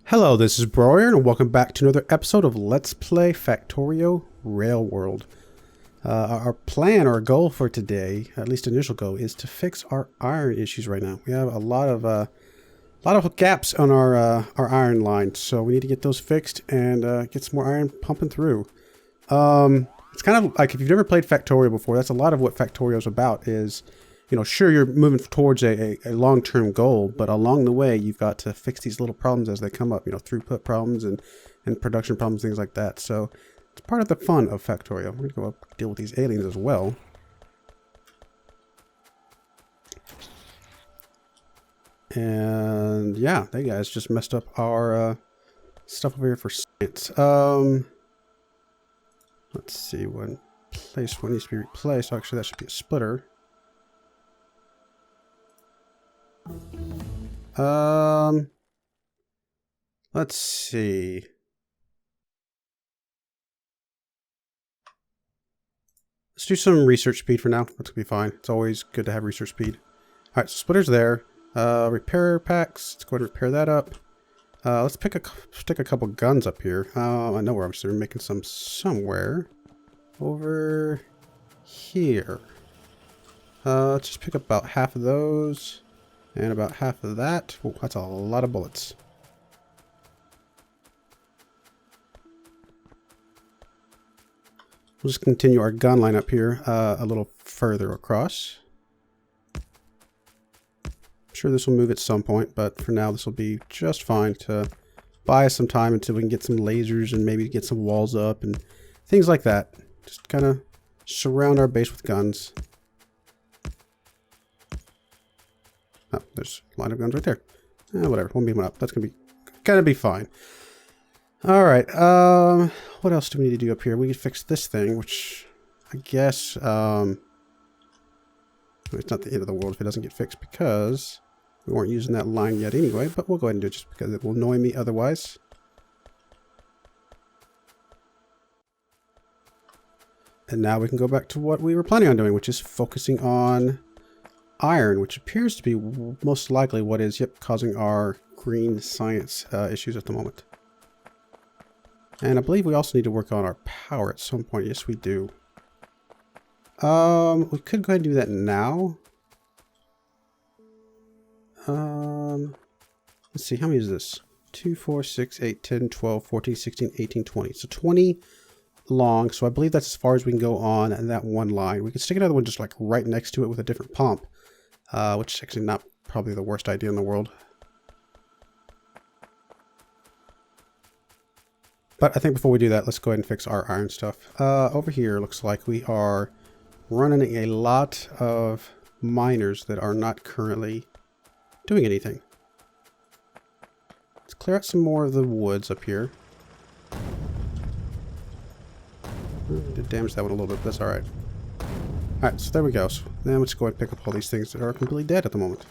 Hello, this is Broyar, and welcome back to another episode of Let's Play Factorio Railworld. Our plan, our goal for today, at least initial goal, is to fix our iron issues right now. We have a lot of gaps on our iron line, so we need to get those fixed and get some more iron pumping through. It's kind of like if you've never played Factorio before, that's a lot of what Factorio is about. Is, you know, sure, you're moving towards a long-term goal, but along the way, you've got to fix these little problems as they come up, you know, throughput problems and production problems, things like that. So it's part of the fun of Factorio. We're going to go up deal with these aliens as well. And yeah, they guys just messed up our stuff over here for science. Let's see, one needs to be replaced. Actually, that should be a splitter. Let's see. Let's do some research speed for now. That's gonna be fine. It's always good to have research speed. All right, so splitter's there. Repair packs. Let's go ahead and repair that up. Let's stick a couple guns up here. I know where I'm still making some somewhere over here. Let's just pick up about half of those. And about half of that. Oh, that's a lot of bullets. We'll just continue our gun line up here a little further across. I'm sure this will move at some point, but for now this will be just fine to buy us some time until we can get some lasers and maybe get some walls up and things like that. Just kind of surround our base with guns. Oh, there's a line of guns right there. Whatever, we'll beam it up. That's gonna be fine. All right. What else do we need to do up here? We can fix this thing, which I guess it's not the end of the world if it doesn't get fixed because we weren't using that line yet anyway. But we'll go ahead and do it just because it will annoy me otherwise. And now we can go back to what we were planning on doing, which is focusing on iron, which appears to be most likely what is causing our green science issues at the moment. And I believe we also need to work on our power at some point. Yes, we do. We could go ahead and do that now. Let's see, how many is this? 2, 4, 6, 8, 10, 12, 14, 16, 18, 20. So 20 long. So I believe that's as far as we can go on that one line. We could stick another one just like right next to it with a different pump. Which is actually not probably the worst idea in the world. But I think before we do that, let's go ahead and fix our iron stuff. Over here, looks like we are running a lot of miners that are not currently doing anything. Let's clear out some more of the woods up here. Did damage that one a little bit, but that's alright. Alright, so there we go. So now let's go ahead and pick up all these things that are completely dead at the moment.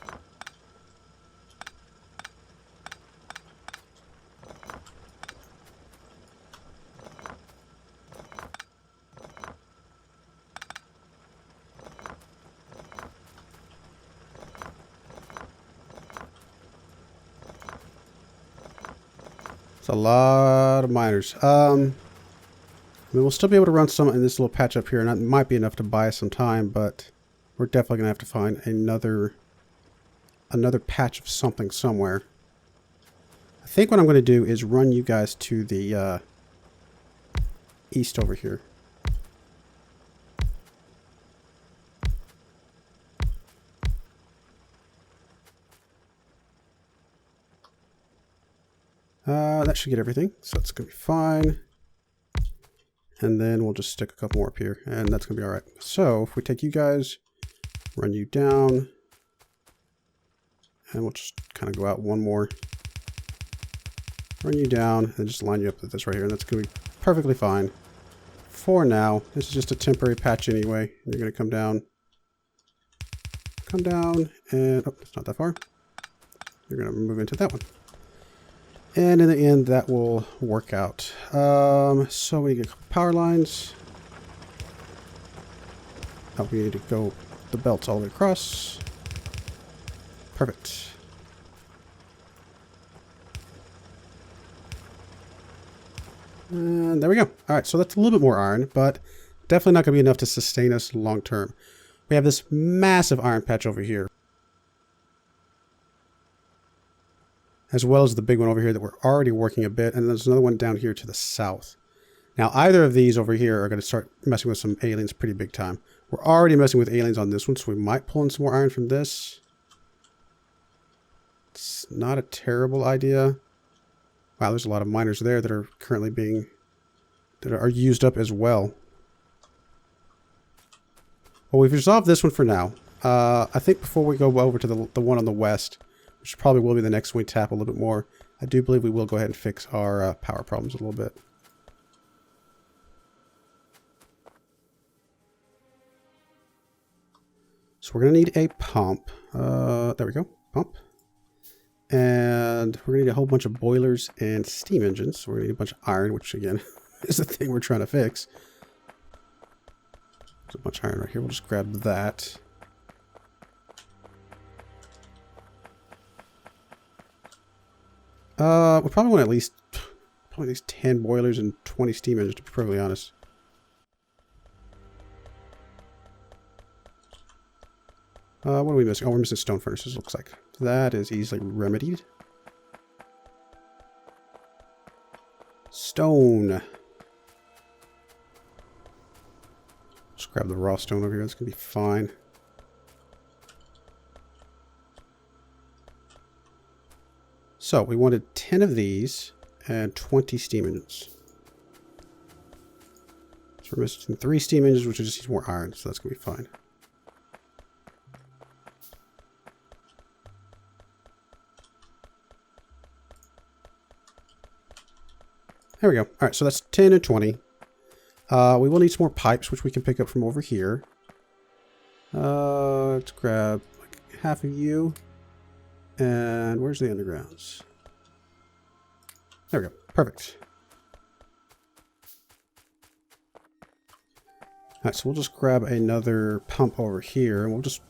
It's a lot of miners. We'll still be able to run some in this little patch up here, and that might be enough to buy us some time, but we're definitely going to have to find another patch of something somewhere. I think what I'm going to do is run you guys to the east over here. That should get everything, so it's going to be fine. And then we'll just stick a couple more up here, and that's going to be all right. So if we take you guys, run you down, and we'll just kind of go out one more, run you down, and just line you up with this right here, and that's going to be perfectly fine. For now, this is just a temporary patch anyway. You're going to come down, and, oh, it's not that far. You're going to move into that one. And in the end, that will work out. So we get a couple power lines. Oh, we need to go the belts all the way across. Perfect. And there we go. All right, so that's a little bit more iron, but definitely not going to be enough to sustain us long term. We have this massive iron patch over here, as well as the big one over here that we're already working a bit, and there's another one down here to the south. Now, either of these over here are going to start messing with some aliens pretty big time. We're already messing with aliens on this one, so we might pull in some more iron from this. It's not a terrible idea. Wow, there's a lot of miners there that are currently being... that are used up as well. Well, we've resolved this one for now. I think before we go over to the one on the west, which probably will be the next one we tap a little bit more, I do believe we will go ahead and fix our power problems a little bit. So we're going to need a pump. There we go. Pump. And we're going to need a whole bunch of boilers and steam engines. So we're going to need a bunch of iron, which again is the thing we're trying to fix. There's a bunch of iron right here. We'll just grab that. We probably want at least 10 boilers and 20 steam engines, to be perfectly honest. What are we missing? Oh, we're missing stone furnaces, looks like. That is easily remedied. Stone. Just grab the raw stone over here. That's going to be fine. So, we wanted 10 of these and 20 steam engines. So we're missing 3 steam engines, which just needs more iron, so that's going to be fine. There we go. All right, so that's 10 and 20. We will need some more pipes, which we can pick up from over here. Let's grab like half of you. And where's the undergrounds? There we go. Perfect. All right, so we'll just grab another pump over here, and we'll just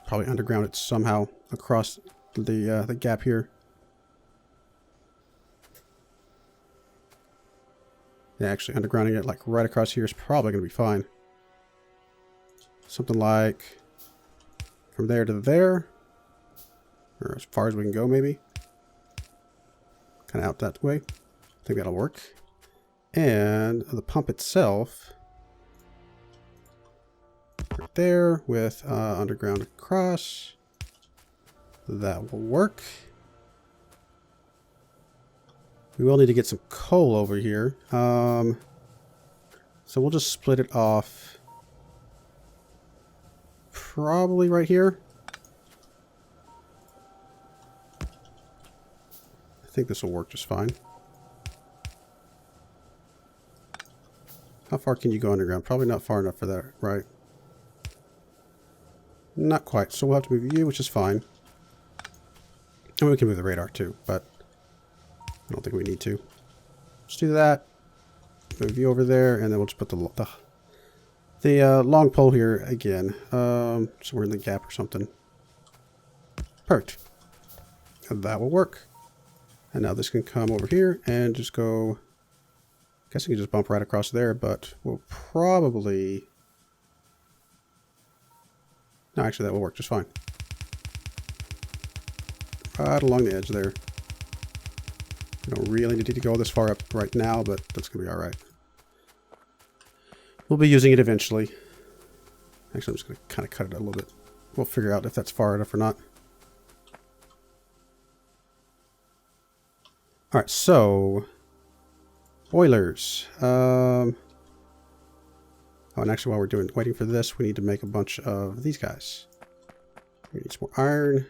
probably underground it somehow across the gap here. Yeah, actually undergrounding it like right across here is probably going to be fine. Something like from there to there. Or as far as we can go, maybe. Kind of out that way. I think that'll work. And the pump itself, right there with underground across. That will work. We will need to get some coal over here. So we'll just split it off. Probably right here. I think this will work just fine. How far can you go underground? Probably not far enough for that, right? Not quite. So we'll have to move you, which is fine. And we can move the radar too, but I don't think we need to. Just do that. Move you over there, and then we'll just put the long pole here again. Somewhere in the gap or something. Perfect. And that will work. And now this can come over here and just go. I guess we can just bump right across there, but we'll probably. No, actually, that will work just fine. Right along the edge there. We don't really need to go this far up right now, but that's going to be alright. We'll be using it eventually. Actually, I'm just going to kind of cut it a little bit. We'll figure out if that's far enough or not. Alright, so boilers. Oh, and actually while we're waiting for this, we need to make a bunch of these guys. We need some more iron.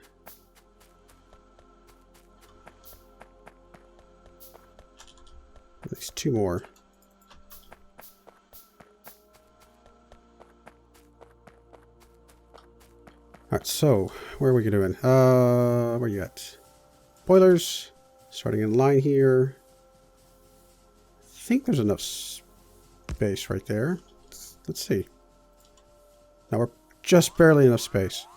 At least 2 more. Alright, so where are we doing? Where you at? Boilers. Starting in line here. I think there's enough space right there. Let's see. Now we're just barely enough space.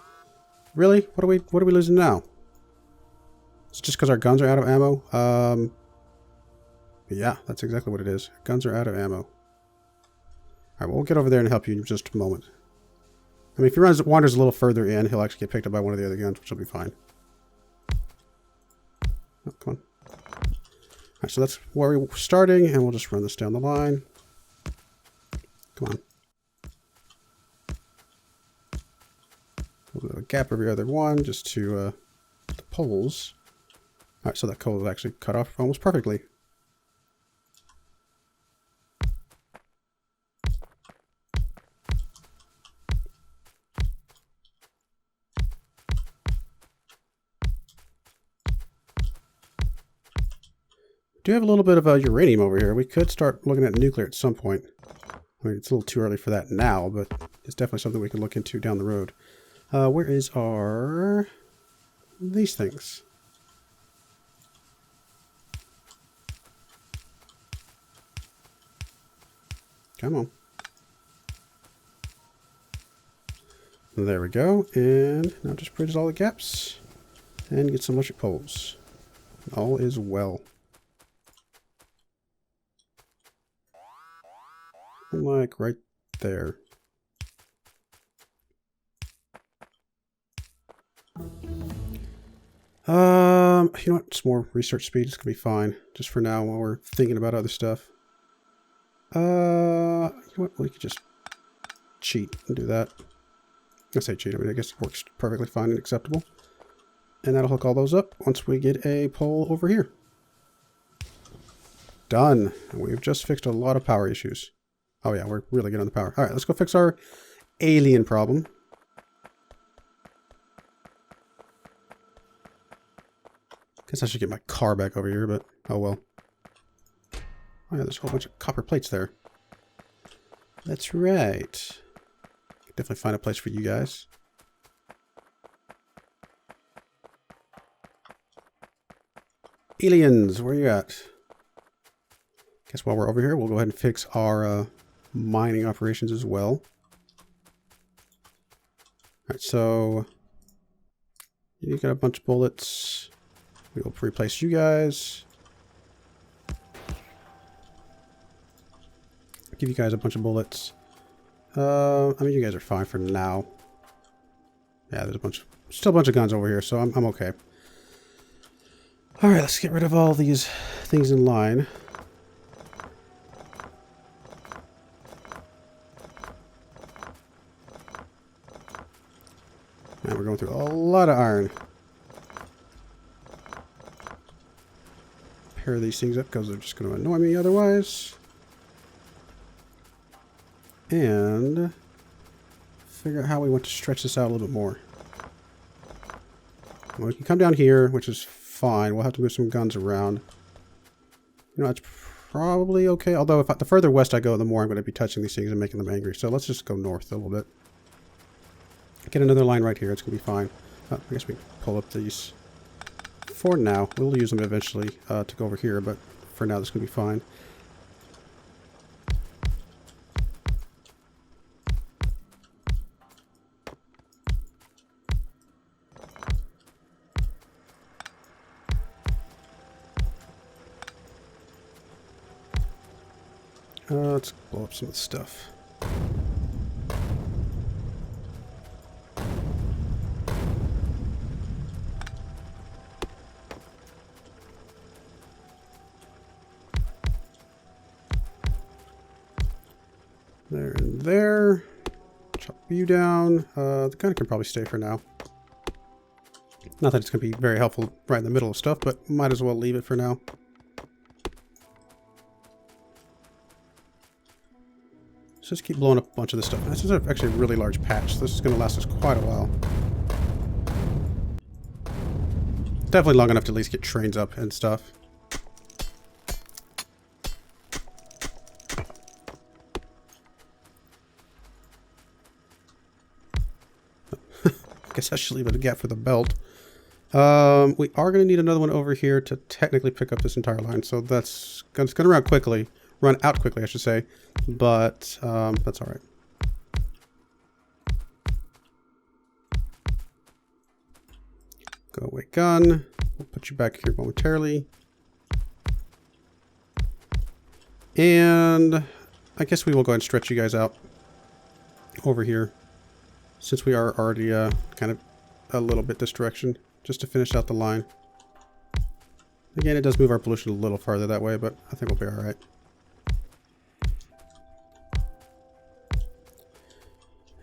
Really? What are we losing now? It's just because our guns are out of ammo. Yeah, that's exactly what it is. Guns are out of ammo. Alright, well, we'll get over there and help you in just a moment. I mean, if he wanders a little further in, he'll actually get picked up by one of the other guns, which will be fine. Oh, come on. Alright, so that's where we're starting, and we'll just run this down the line. Come on. A little bit of a gap every other one, just to the poles. Alright, so that coal is actually cut off almost perfectly. Do have a little bit of uranium over here. We could start looking at nuclear at some point. I mean, it's a little too early for that now, but it's definitely something we can look into down the road. Where is our... these things? Come on. There we go. And now just bridge all the gaps and get some electric poles. All is well. Like right there. You know what? Just more research speed is gonna be fine. Just for now while we're thinking about other stuff. You know what? We could just cheat and do that. I say cheat, I mean I guess it works perfectly fine and acceptable. And that'll hook all those up once we get a pole over here. Done. And we've just fixed a lot of power issues. Oh yeah, we're really good on the power. Alright, let's go fix our alien problem. Guess I should get my car back over here, but oh well. Oh yeah, there's a whole bunch of copper plates there. That's right. Definitely find a place for you guys. Aliens, where you at? Guess while we're over here, we'll go ahead and fix our mining operations as well. Alright, so you got a bunch of bullets. We will replace you guys. Give you guys a bunch of bullets. I mean, you guys are fine for now. Yeah, there's still a bunch of guns over here, so I'm okay. Alright, let's get rid of all these things in line. Now we're going through a lot of iron. Pair these things up because they're just going to annoy me otherwise. And figure out how we want to stretch this out a little bit more. Well, we can come down here, which is fine. We'll have to move some guns around. You know, that's probably okay. Although the further west I go, the more I'm going to be touching these things and making them angry. So let's just go north a little bit. Get another line right here. It's going to be fine. I guess we can pull up these. For now, we'll use them eventually to go over here, but for now, this is going to be fine. Let's blow up some of the stuff. There and there. Chop you down. The gun can probably stay for now. Not that it's going to be very helpful right in the middle of stuff, but might as well leave it for now. Let's just keep blowing up a bunch of this stuff. This is actually a really large patch. This is going to last us quite a while. Definitely long enough to at least get trains up and stuff. Guess I should leave it a gap for the belt. We are going to need another one over here to technically pick up this entire line. So that's going to run out quickly, I should say. But that's all right. Go away, gun. We'll put you back here momentarily. And I guess we will go ahead and stretch you guys out over here, since we are already kind of a little bit this direction, just to finish out the line. Again, it does move our pollution a little farther that way, but I think we'll be all right.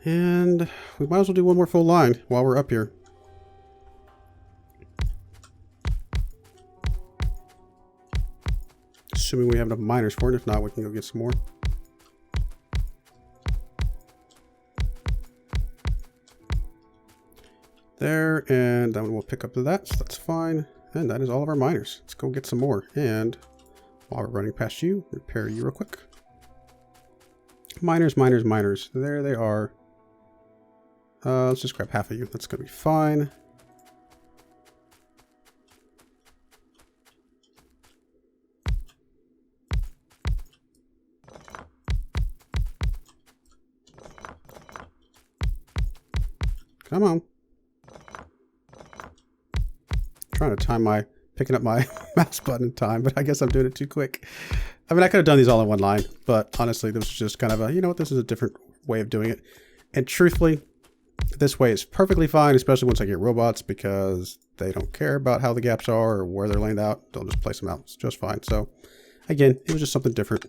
And we might as well do one more full line while we're up here. Assuming we have enough miners for it. If not, we can go get some more. There, and that one will pick up to that, so that's fine. And that is all of our miners. Let's go get some more. And while we're running past you, repair you real quick. Miners, miners, miners. There they are. Let's just grab half of you. That's going to be fine. Come on. Trying to time my picking up my mouse button in time, but I guess I'm doing it too quick. I mean, I could have done these all in one line, but honestly, this was just kind of a, you know what, this is a different way of doing it. And truthfully, this way is perfectly fine, especially once I get robots, because they don't care about how the gaps are or where they're laid out. They'll just place them out. It's just fine. So again, it was just something different.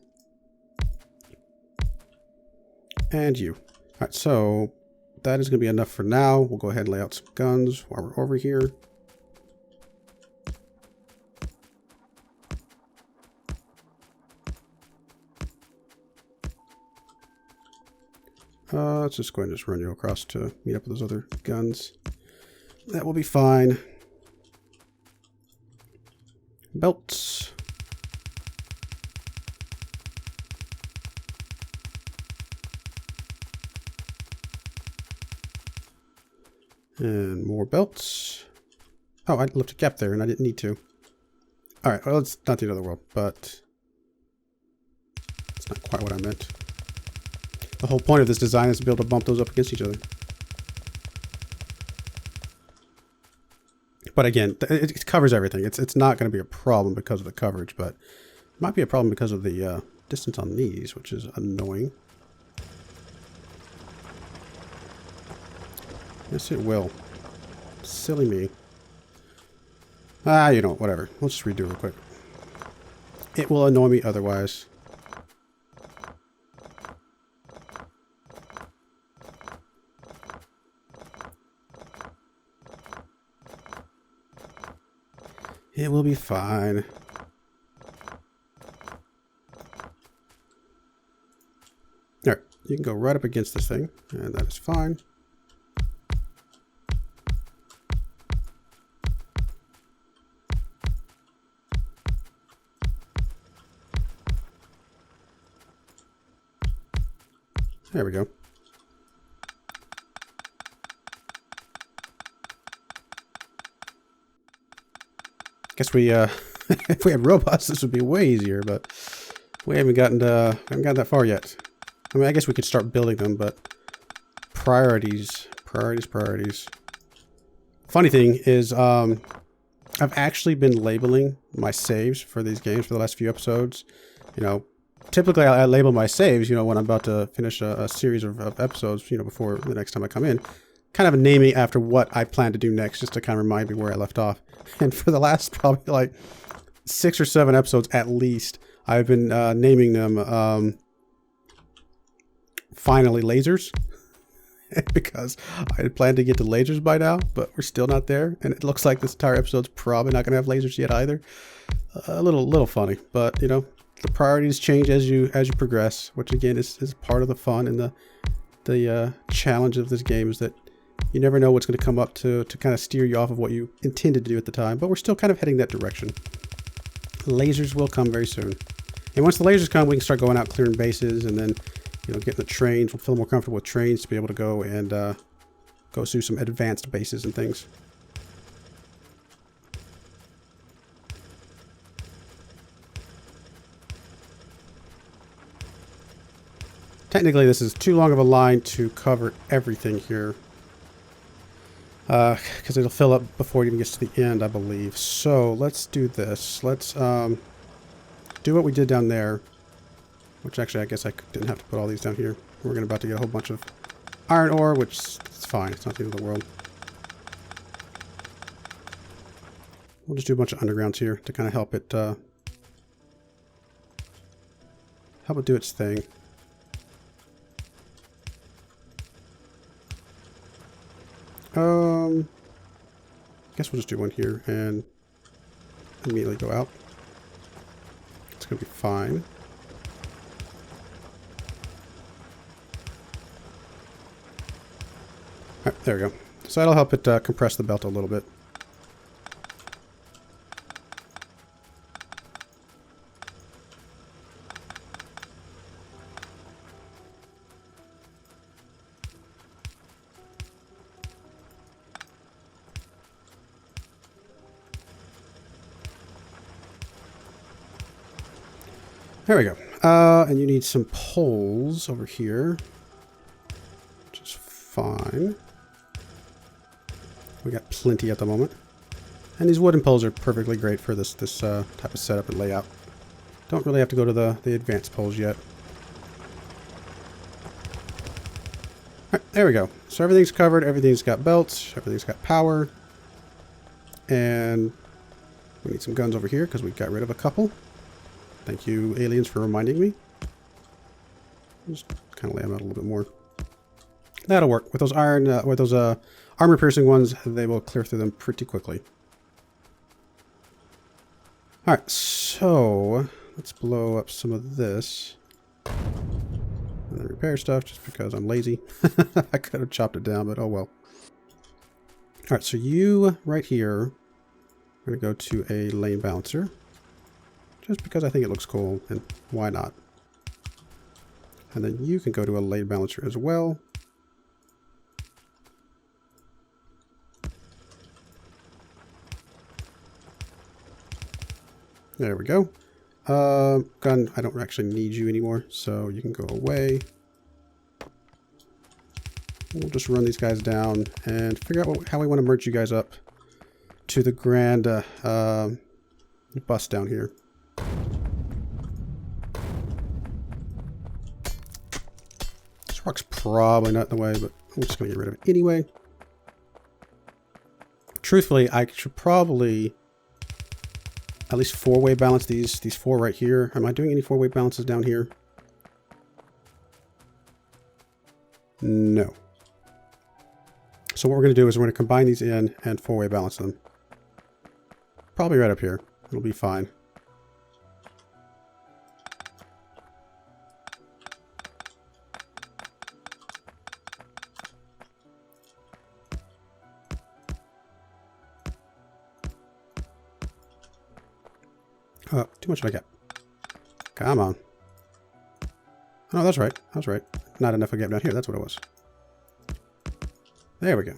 And you. All right, so that is going to be enough for now. We'll go ahead and lay out some guns while we're over here. Let's just go ahead and just run you across to meet up with those other guns. That will be fine. Belts. And more belts. Oh, I left a gap there and I didn't need to. Alright, well, it's not the end of the world, but it's not quite what I meant. The whole point of this design is to be able to bump those up against each other. But again, it covers everything. It's not going to be a problem because of the coverage, but it might be a problem because of the distance on these, which is annoying. Yes, it will. Silly me. You know, whatever. Let's just redo it real quick. It will annoy me otherwise. It will be fine. Alright, you can go right up against this thing, and that is fine. There we go. Guess we if we had robots, this would be way easier, but we haven't gotten that far yet. I mean, I guess we could start building them, but priorities. Funny thing is, I've actually been labeling my saves for these games for the last few episodes. You know, typically I label my saves, you know, when I'm about to finish a series of episodes, you know, before the next time I come in. Kind of naming after what I plan to do next, just to kind of remind me where I left off. And for the last probably like 6 or 7 episodes at least, I've been naming them finally lasers. Because I had planned to get to lasers by now, but we're still not there. And it looks like this entire episode's probably not going to have lasers yet either. A little funny, but you know, the priorities change as you progress, which again is part of the fun and the challenge of this game, is that you never know what's going to come up to kind of steer you off of what you intended to do at the time, but we're still kind of heading that direction. Lasers will come very soon. And once the lasers come, we can start going out clearing bases, and then, you know, getting the trains. We'll feel more comfortable with trains to be able to go and go through some advanced bases and things. Technically, this is too long of a line to cover everything here. Because it'll fill up before it even gets to the end, I believe. So let's do this. Let's do what we did down there. Which actually, I guess I didn't have to put all these down here. We're about to get a whole bunch of iron ore, which is fine. It's not the end of the world. We'll just do a bunch of undergrounds here to kind of help it do its thing. I guess we'll just do one here and immediately go out. It's gonna be fine. Alright, there we go. So that'll help it compress the belt a little bit. There we go. And you need some poles over here, which is fine. We got plenty at the moment. And these wooden poles are perfectly great for this type of setup and layout. Don't really have to go to the advanced poles yet. Alright, there we go. So everything's covered, everything's got belts, everything's got power. And we need some guns over here because we got rid of a couple. Thank you, aliens, for reminding me. Just kind of lay them out a little bit more. That'll work. With those armor-piercing ones, they will clear through them pretty quickly. Alright, so let's blow up some of this. And then repair stuff, just because I'm lazy. I could have chopped it down, but oh well. Alright, so you, right here, are going to go to a lane balancer. Just because I think it looks cool, and why not? And then you can go to a lane balancer as well. There we go. Gun, I don't actually need you anymore, so you can go away. We'll just run these guys down and figure out how we want to merge you guys up to the grand bus down here. This rock's probably not in the way, but I'm just going to get rid of it anyway. Truthfully, I should probably at least four-way balance these four right here. Am I doing any four-way balances down here? No. So what we're going to do is we're going to combine these in and four-way balance them. Probably right up here. It'll be fine. Too much did I get? Come on. Oh, that's right. That's right. Not enough I get down here. That's what it was. There we go.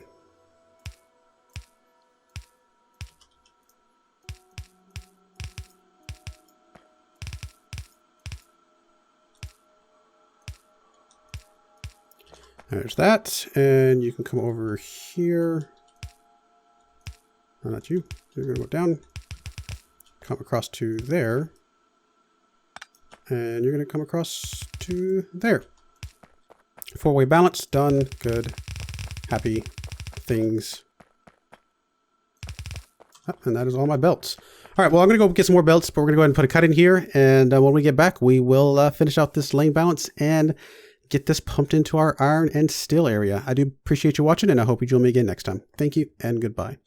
There's that. And you can come over here. No, not you. You're going to go down. Come across to there. And you're going to come across to there. Four-way balance. Done. Good. Happy. Things. Oh, and that is all my belts. All right, well, I'm going to go get some more belts, but we're going to go ahead and put a cut in here. And when we get back, we will finish out this lane balance and get this pumped into our iron and steel area. I do appreciate you watching, and I hope you join me again next time. Thank you, and goodbye.